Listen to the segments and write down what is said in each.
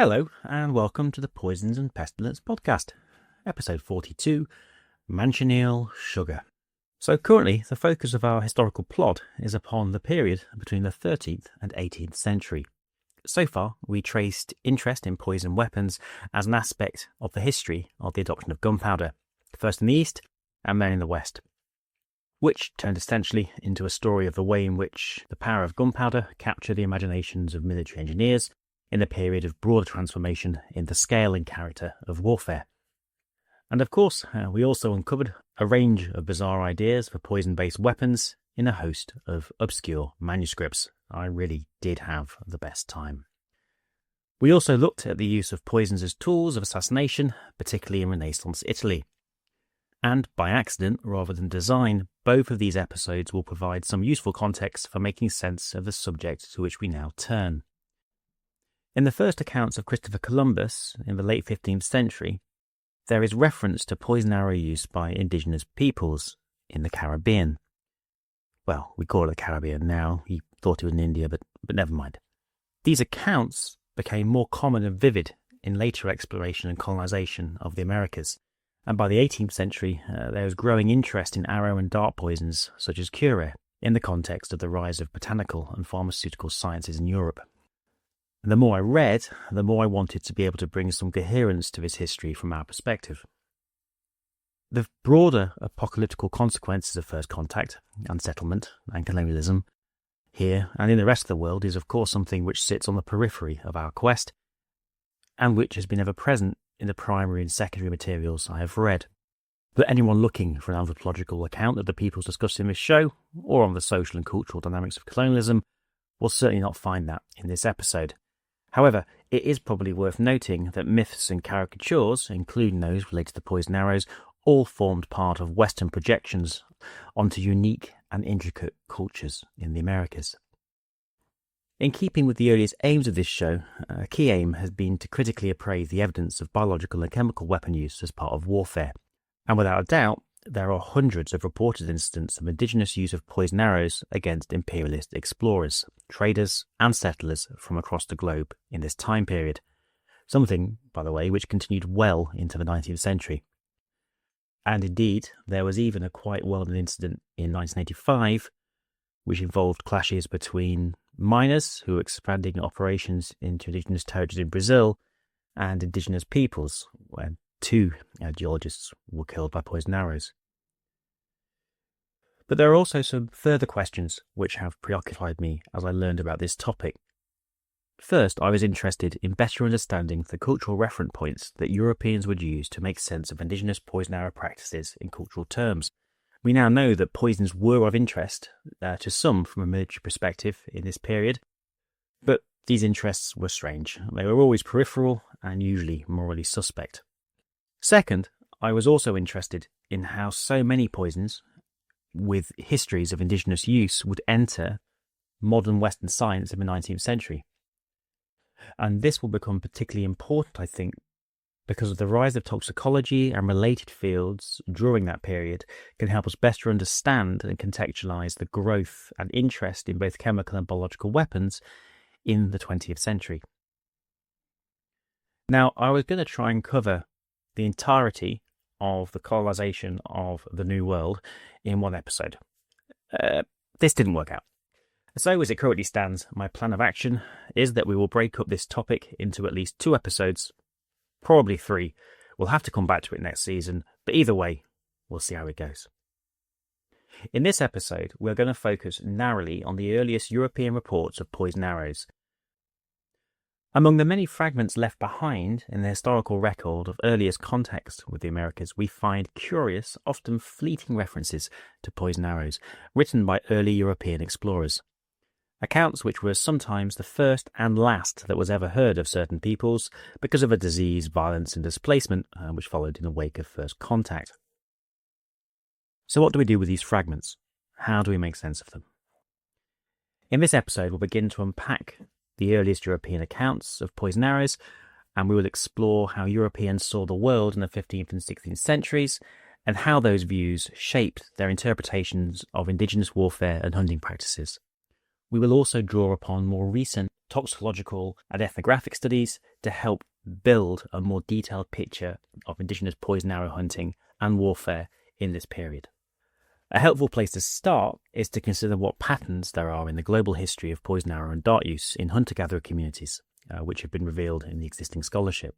Hello and welcome to the Poisons and Pestilence podcast, episode 42, Manchineel Sugar. So currently the focus of our historical plot is upon the period between the 13th and 18th century. So far we traced interest in poison weapons as an aspect of the history of the adoption of gunpowder, first in the east and then in the west, which turned essentially into a story of the way in which the power of gunpowder captured the imaginations of military engineers in the period of broader transformation in the scale and character of warfare. And of course, we also uncovered a range of bizarre ideas for poison-based weapons in a host of obscure manuscripts. I really did have the best time. We also looked at the use of poisons as tools of assassination, particularly in Renaissance Italy. And by accident, rather than design, both of these episodes will provide some useful context for making sense of the subject to which we now turn. In the first accounts of Christopher Columbus in the late 15th century, there is reference to poison arrow use by indigenous peoples in the Caribbean. Well, we call it the Caribbean now. He thought it was in India, but never mind. These accounts became more common and vivid in later exploration and colonization of the Americas. And by the 18th century, there was growing interest in arrow and dart poisons, such as curare, in the context of the rise of botanical and pharmaceutical sciences in Europe. The more I read, the more I wanted to be able to bring some coherence to this history from our perspective. The broader apocalyptical consequences of first contact, unsettlement, and colonialism here and in the rest of the world is of course something which sits on the periphery of our quest and which has been ever present in the primary and secondary materials I have read. But anyone looking for an anthropological account of the peoples discussed in this show, or on the social and cultural dynamics of colonialism, will certainly not find that in this episode. However, it is probably worth noting that myths and caricatures, including those related to poison arrows, all formed part of Western projections onto unique and intricate cultures in the Americas. In keeping with the earliest aims of this show, a key aim has been to critically appraise the evidence of biological and chemical weapon use as part of warfare. And without a doubt, there are hundreds of reported incidents of indigenous use of poison arrows against imperialist explorers, traders and settlers from across the globe in this time period, something, by the way, which continued well into the 19th century. And indeed, there was even a quite well-known incident in 1985, which involved clashes between miners who were expanding operations into indigenous territories in Brazil and indigenous peoples, when two geologists were killed by poison arrows. But there are also some further questions which have preoccupied me as I learned about this topic. First, I was interested in better understanding the cultural reference points that Europeans would use to make sense of indigenous poison arrow practices in cultural terms. We now know that poisons were of interest to some from a military perspective in this period, but these interests were strange. They were always peripheral and usually morally suspect. Second, I was also interested in how so many poisons with histories of indigenous use would enter modern Western science in the 19th century. And this will become particularly important, I think, because of the rise of toxicology and related fields during that period can help us better understand and contextualize the growth and interest in both chemical and biological weapons in the 20th century. Now, I was going to try and cover the entirety of the colonization of the New World in one episode. This didn't work out. So as it currently stands, my plan of action is that we will break up this topic into at least 2 episodes, probably 3. We'll have to come back to it next season, but either way, we'll see how it goes. In this episode, we're going to focus narrowly on the earliest European reports of poison arrows. Among the many fragments left behind in the historical record of earliest contact with the Americas, we find curious, often fleeting references to poison arrows written by early European explorers. Accounts which were sometimes the first and last that was ever heard of certain peoples because of a disease, violence and displacement which followed in the wake of first contact. So what do we do with these fragments? How do we make sense of them? In this episode, we'll begin to unpack the earliest European accounts of poison arrows, and we will explore how Europeans saw the world in the 15th and 16th centuries and how those views shaped their interpretations of indigenous warfare and hunting practices. We will also draw upon more recent toxicological and ethnographic studies to help build a more detailed picture of indigenous poison arrow hunting and warfare in this period. A helpful place to start is to consider what patterns there are in the global history of poison arrow and dart use in hunter-gatherer communities, which have been revealed in the existing scholarship.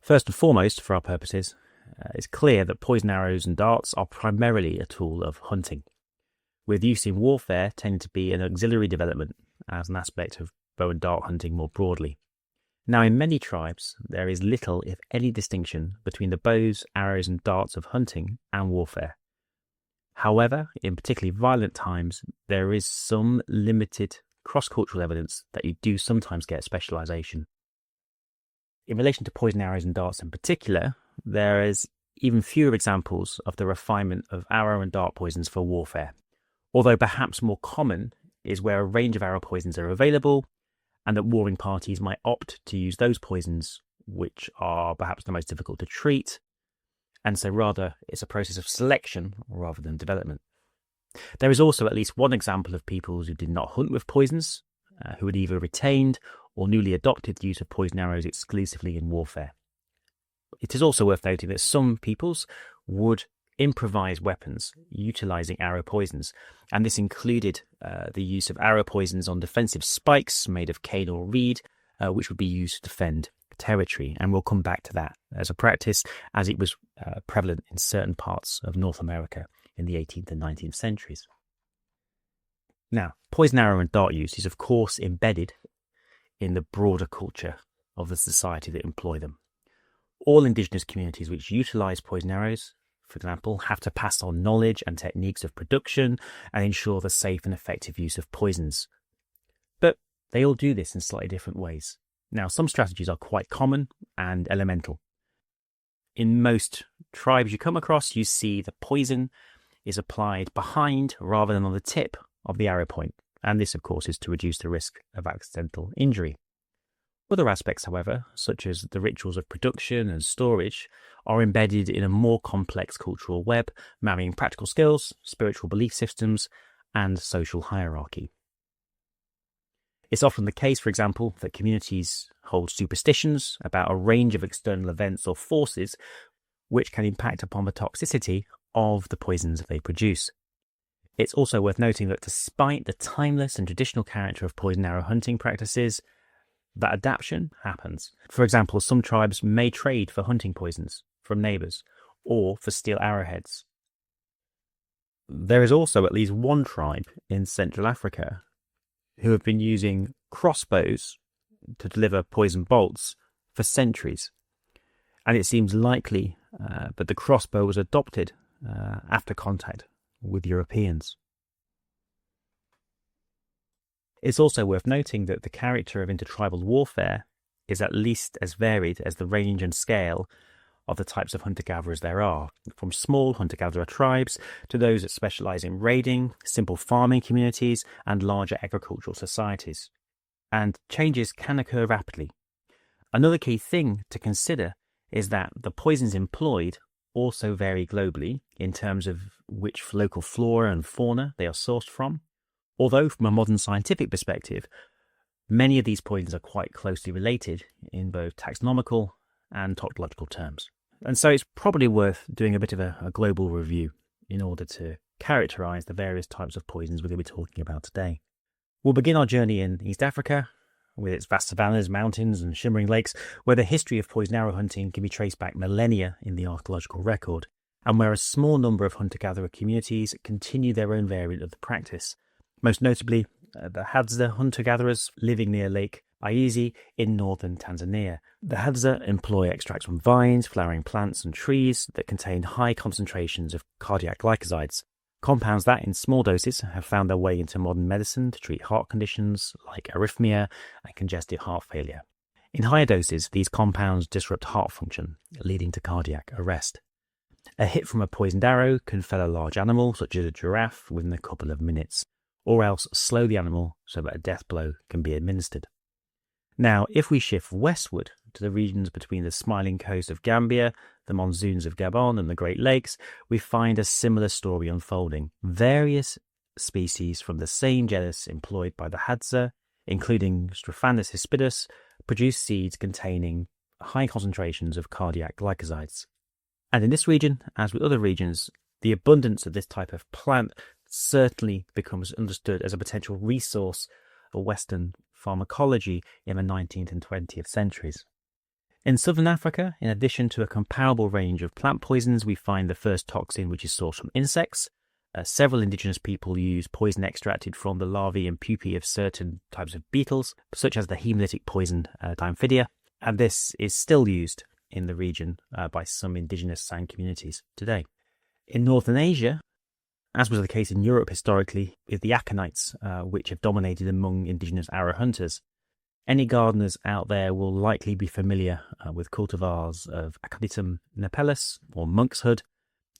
First and foremost, for our purposes, it's clear that poison arrows and darts are primarily a tool of hunting, with use in warfare tending to be an auxiliary development as an aspect of bow and dart hunting more broadly. Now, in many tribes, there is little, if any, distinction between the bows, arrows and darts of hunting and warfare. However, in particularly violent times, there is some limited cross-cultural evidence that you do sometimes get specialisation. In relation to poison arrows and darts in particular, there is even fewer examples of the refinement of arrow and dart poisons for warfare, although perhaps more common is where a range of arrow poisons are available and that warring parties might opt to use those poisons which are perhaps the most difficult to treat, and so rather it's a process of selection rather than development. There is also at least one example of peoples who did not hunt with poisons, who had either retained or newly adopted the use of poison arrows exclusively in warfare. It is also worth noting that some peoples would improvise weapons utilising arrow poisons, and this included the use of arrow poisons on defensive spikes made of cane or reed, which would be used to defend territory, and we'll come back to that as a practice as it was prevalent in certain parts of North America in the 18th and 19th centuries. Now, poison arrow and dart use is of course embedded in the broader culture of the society that employ them. All indigenous communities which utilise poison arrows, for example, have to pass on knowledge and techniques of production and ensure the safe and effective use of poisons. But they all do this in slightly different ways. Now, some strategies are quite common and elemental. In most tribes you come across, you see the poison is applied behind rather than on the tip of the arrow point, and this of course is to reduce the risk of accidental injury. Other aspects, however, such as the rituals of production and storage, are embedded in a more complex cultural web, marrying practical skills, spiritual belief systems, and social hierarchy. It's often the case, for example, that communities hold superstitions about a range of external events or forces which can impact upon the toxicity of the poisons they produce. It's also worth noting that despite the timeless and traditional character of poison arrow hunting practices, that adaptation happens. For example, some tribes may trade for hunting poisons from neighbours or for steel arrowheads. There is also at least one tribe in Central Africa who have been using crossbows to deliver poison bolts for centuries. And it seems likely that the crossbow was adopted after contact with Europeans. It's also worth noting that the character of intertribal warfare is at least as varied as the range and scale of the types of hunter-gatherers there are, from small hunter-gatherer tribes to those that specialise in raiding, simple farming communities and larger agricultural societies. And changes can occur rapidly. Another key thing to consider is that the poisons employed also vary globally in terms of which local flora and fauna they are sourced from. Although from a modern scientific perspective, many of these poisons are quite closely related in both taxonomical and toxicological terms. And so it's probably worth doing a bit of a global review in order to characterise the various types of poisons we're going to be talking about today. We'll begin our journey in East Africa, with its vast savannas, mountains and shimmering lakes, where the history of poison arrow hunting can be traced back millennia in the archaeological record, and where a small number of hunter-gatherer communities continue their own variant of the practice. Most notably, the Hadza hunter-gatherers living near Lake Aizi in northern Tanzania. The Hadza employ extracts from vines, flowering plants and trees that contain high concentrations of cardiac glycosides, compounds that in small doses have found their way into modern medicine to treat heart conditions like arrhythmia and congestive heart failure. In higher doses, these compounds disrupt heart function, leading to cardiac arrest. A hit from a poisoned arrow can fell a large animal, such as a giraffe, within a couple of minutes, or else slow the animal so that a death blow can be administered. Now, if we shift westward to the regions between the smiling coast of Gambia, the monsoons of Gabon and the Great Lakes, we find a similar story unfolding. Various species from the same genus employed by the Hadza, including Strophanthus hispidus, produce seeds containing high concentrations of cardiac glycosides. And in this region, as with other regions, the abundance of this type of plant certainly becomes understood as a potential resource for Western pharmacology in the 19th and 20th centuries. In southern Africa, in addition to a comparable range of plant poisons, we find the first toxin which is sourced from insects. Several indigenous people use poison extracted from the larvae and pupae of certain types of beetles, such as the hemolytic poison Diamphidia, and this is still used in the region by some indigenous San communities today. In northern Asia, as was the case in Europe historically, with the aconites, which have dominated among indigenous arrow hunters. Any gardeners out there will likely be familiar with cultivars of Aconitum napellus, or monk's hood.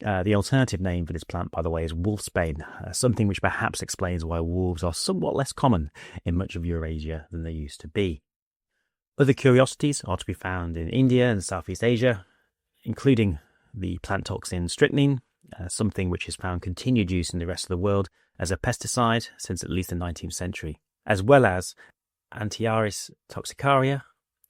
The alternative name for this plant, by the way, is wolfsbane, something which perhaps explains why wolves are somewhat less common in much of Eurasia than they used to be. Other curiosities are to be found in India and Southeast Asia, including the plant toxin strychnine, something which has found continued use in the rest of the world as a pesticide since at least the 19th century, as well as Antiaris toxicaria,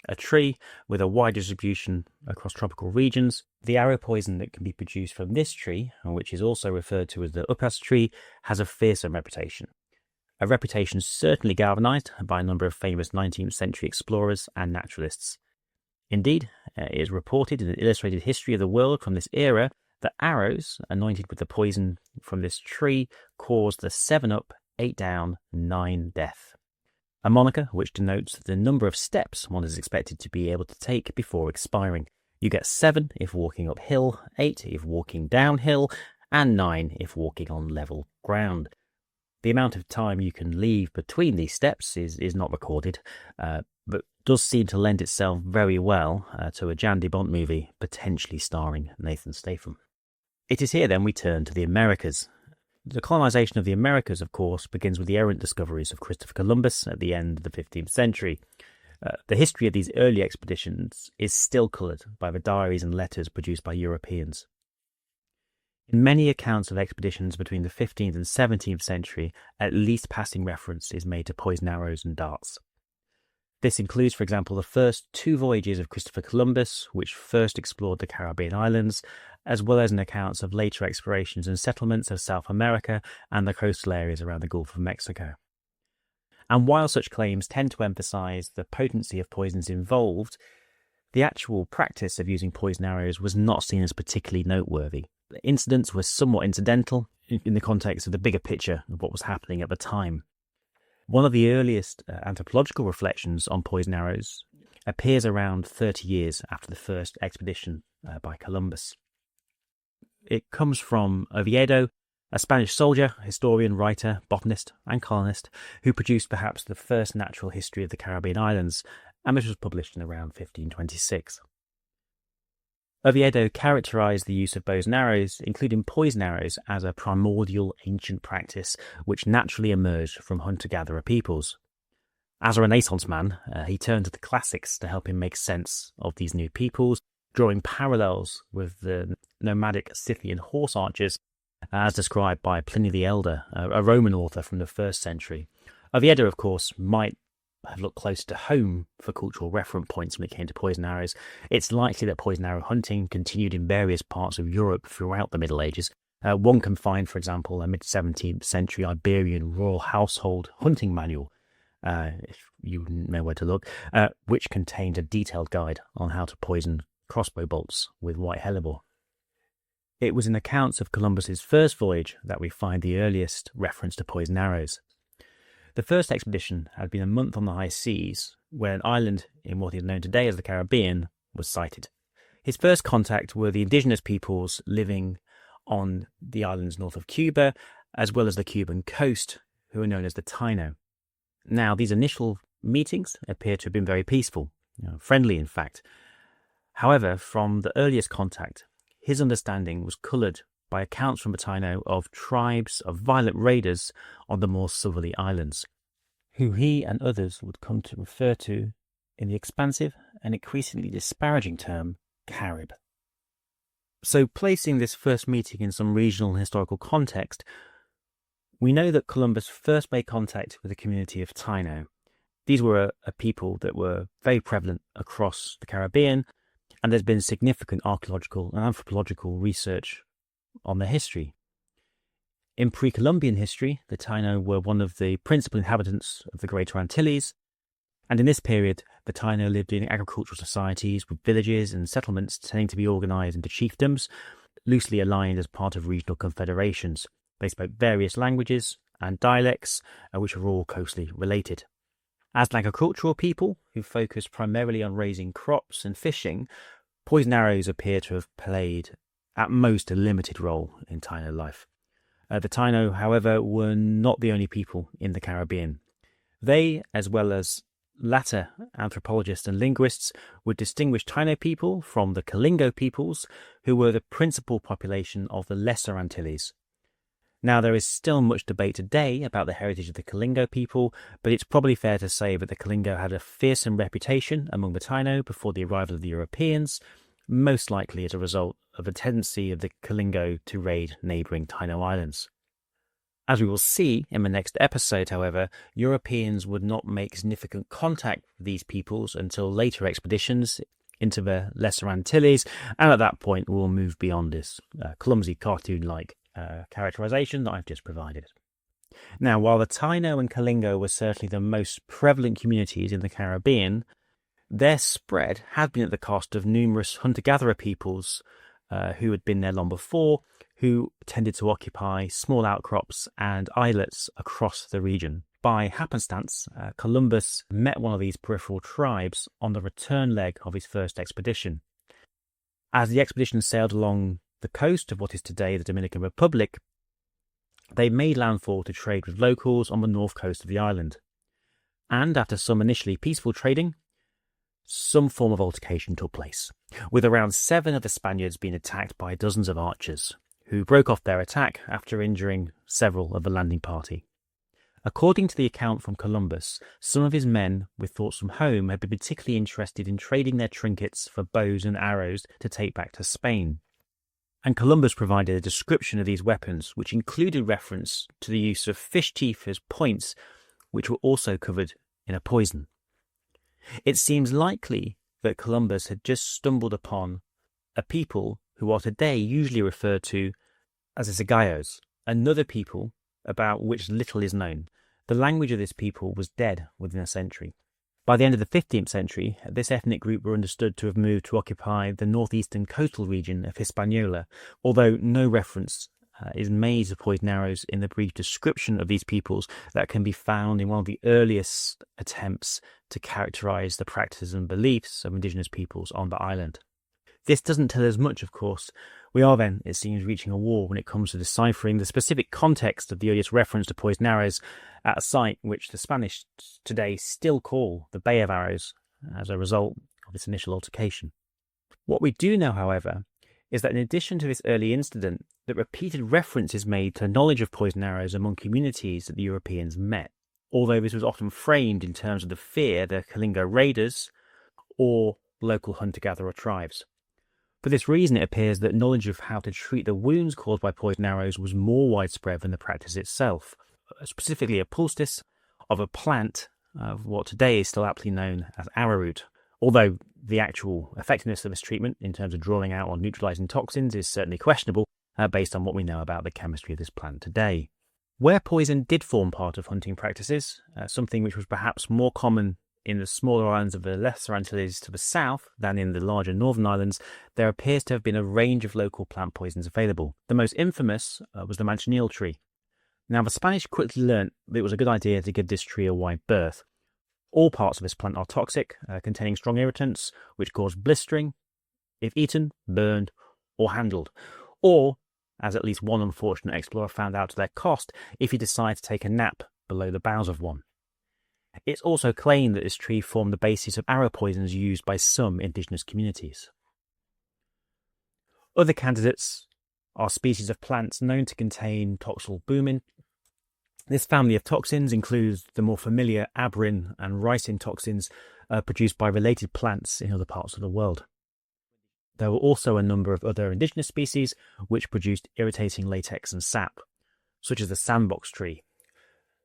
a tree with a wide distribution across tropical regions. The arrow poison that can be produced from this tree, which is also referred to as the upas tree, has a fearsome reputation. A reputation certainly galvanized by a number of famous 19th century explorers and naturalists. Indeed, it is reported in an illustrated history of the world from this era that arrows anointed with the poison from this tree caused the 7 up, 8 down, 9 death. A moniker which denotes the number of steps one is expected to be able to take before expiring. You get 7 if walking uphill, 8 if walking downhill, and 9 if walking on level ground. The amount of time you can leave between these steps is not recorded, but does seem to lend itself very well to a Jan de Bont movie potentially starring Nathan Statham. It is here then we turn to the Americas. The colonisation of the Americas, of course, begins with the errant discoveries of Christopher Columbus at the end of the 15th century. The history of these early expeditions is still coloured by the diaries and letters produced by Europeans. In many accounts of expeditions between the 15th and 17th century, at least passing reference is made to poisoned arrows and darts. This includes, for example, the first 2 voyages of Christopher Columbus, which first explored the Caribbean islands, as well as an accounts of later explorations and settlements of South America and the coastal areas around the Gulf of Mexico. And while such claims tend to emphasize the potency of poisons involved, the actual practice of using poison arrows was not seen as particularly noteworthy. The incidents were somewhat incidental in the context of the bigger picture of what was happening at the time. One of the earliest anthropological reflections on poison arrows appears around 30 years after the first expedition by Columbus. It comes from Oviedo, a Spanish soldier, historian, writer, botanist and colonist who produced perhaps the first natural history of the Caribbean islands, and which was published in around 1526. Oviedo characterized the use of bows and arrows, including poison arrows, as a primordial ancient practice which naturally emerged from hunter-gatherer peoples. As a Renaissance man, he turned to the classics to help him make sense of these new peoples, drawing parallels with the nomadic Scythian horse archers, as described by Pliny the Elder, a Roman author from the 1st century. Oviedo, of course, might have looked closer to home for cultural reference points when it came to poison arrows. It's likely that poison arrow hunting continued in various parts of Europe throughout the Middle Ages. One can find, for example, a mid-17th century Iberian royal household hunting manual, if you know where to look, which contained a detailed guide on how to poison crossbow bolts with white hellebore. It was in accounts of Columbus's first voyage that we find the earliest reference to poison arrows. The first expedition had been a month on the high seas, where an island in what is known today as the Caribbean was sighted. His first contact were the indigenous peoples living on the islands north of Cuba, as well as the Cuban coast, who are known as the Taino. Now, these initial meetings appear to have been very peaceful, friendly in fact. However, from the earliest contact, his understanding was coloured by accounts from the Taino of tribes of violent raiders on the more southerly islands, who he and others would come to refer to in the expansive and increasingly disparaging term Carib. So placing this first meeting in some regional and historical context, We know that Columbus first made contact with the community of Taino. These were a people that were very prevalent across the Caribbean, and there's been significant archaeological and anthropological research on their history. In pre-Columbian history, the Taino were one of the principal inhabitants of the Greater Antilles, and in this period, the Taino lived in agricultural societies with villages and settlements tending to be organised into chiefdoms, loosely aligned as part of regional confederations. They spoke various languages and dialects, which are all closely related. As an agricultural people who focused primarily on raising crops and fishing, poison arrows appear to have played at most a limited role in Taino life. The Taino, however, were not the only people in the Caribbean. They, as well as latter anthropologists and linguists, would distinguish Taino people from the Kalingo peoples, who were the principal population of the Lesser Antilles. Now, there is still much debate today about the heritage of the Kalingo people, but it's probably fair to say that the Kalingo had a fearsome reputation among the Taino before the arrival of the Europeans, most likely as a result of a tendency of the Kalingo to raid neighbouring Taino islands. As we will see in the next episode, however, Europeans would not make significant contact with these peoples until later expeditions into the Lesser Antilles, and at that point we'll move beyond this clumsy cartoon-like characterization that I've just provided. Now, while the Taino and Kalingo were certainly the most prevalent communities in the Caribbean, their spread had been at the cost of numerous hunter-gatherer peoples who had been there long before, who tended to occupy small outcrops and islets across the region. By happenstance, Columbus met one of these peripheral tribes on the return leg of his first expedition. As the expedition sailed along the coast of what is today the Dominican Republic, they made landfall to trade with locals on the north coast of the island. And after some initially peaceful trading, some form of altercation took place, with around 7 of the Spaniards being attacked by dozens of archers, who broke off their attack after injuring several of the landing party. According to the account from Columbus, some of his men with thoughts from home had been particularly interested in trading their trinkets for bows and arrows to take back to Spain. And Columbus provided a description of these weapons, which included reference to the use of fish teeth as points, which were also covered in a poison. It seems likely that Columbus had just stumbled upon a people who are today usually referred to as the Zagayos, another people about which little is known. The language of this people was dead within a century. By the end of the 15th century, this ethnic group were understood to have moved to occupy the northeastern coastal region of Hispaniola, although no reference is made to poison arrows in the brief description of these peoples that can be found in one of the earliest attempts to characterize the practices and beliefs of indigenous peoples on the island. This doesn't tell us much, of course. We are then, it seems, reaching a wall when it comes to deciphering the specific context of the earliest reference to poison arrows at a site which the Spanish today still call the Bay of Arrows as a result of this initial altercation. What we do know, however, is that in addition to this early incident, that repeated reference is made to knowledge of poison arrows among communities that the Europeans met, although this was often framed in terms of the fear the Kalingo raiders or local hunter-gatherer tribes. For this reason, it appears that knowledge of how to treat the wounds caused by poison arrows was more widespread than the practice itself, specifically a poultice of a plant of what today is still aptly known as arrowroot, although the actual effectiveness of this treatment in terms of drawing out or neutralizing toxins is certainly questionable based on what we know about the chemistry of this plant today. Where poison did form part of hunting practices, something which was perhaps more common in the smaller islands of the Lesser Antilles to the south than in the larger northern islands, there appears to have been a range of local plant poisons available. The most infamous was the Manchineel tree. Now, the Spanish quickly learnt that it was a good idea to give this tree a wide berth. All parts of this plant are toxic, containing strong irritants, which cause blistering, if eaten, burned, or handled, or, as at least one unfortunate explorer found out to their cost, if he decided to take a nap below the boughs of one. It's also claimed that this tree formed the basis of arrow poisons used by some indigenous communities. Other candidates are species of plants known to contain toxylbumin. This family of toxins includes the more familiar abrin and ricin toxins produced by related plants in other parts of the world. There were also a number of other indigenous species which produced irritating latex and sap. such as the sandbox tree.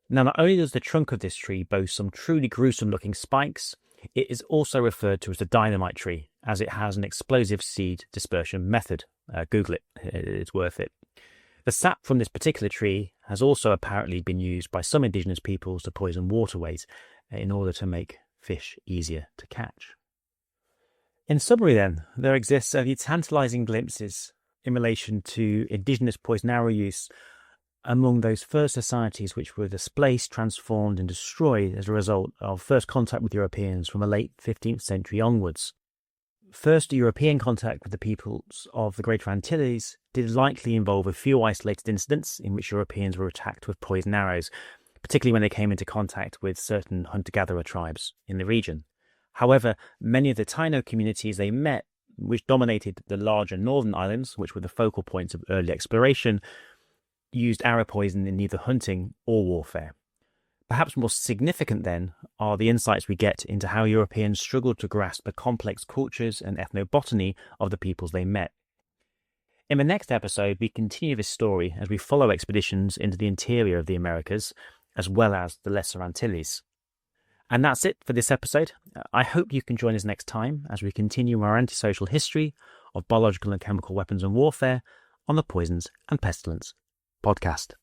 Now, not only does the trunk of this tree boast some truly gruesome-looking spikes, it is also referred to as the dynamite tree, as it has an explosive seed dispersion method. Google it, it's worth it. The sap from this particular tree has also apparently been used by some indigenous peoples to poison waterways in order to make fish easier to catch. In summary then, there exists only tantalising glimpses in relation to indigenous poison arrow use among those first societies which were displaced, transformed and destroyed as a result of first contact with Europeans from the late 15th century onwards. First European contact with the peoples of the Greater Antilles did likely involve a few isolated incidents in which Europeans were attacked with poison arrows, particularly when they came into contact with certain hunter-gatherer tribes in the region. However, many of the Taino communities they met, which dominated the larger northern islands, which were the focal points of early exploration, used arrow poison in neither hunting or warfare. Perhaps more significant then are the insights we get into how Europeans struggled to grasp the complex cultures and ethnobotany of the peoples they met. In the next episode, we continue this story as we follow expeditions into the interior of the Americas, as well as the Lesser Antilles. And that's it for this episode. I hope you can join us next time as we continue our antisocial history of biological and chemical weapons and warfare on the Poisons and Pestilence podcast.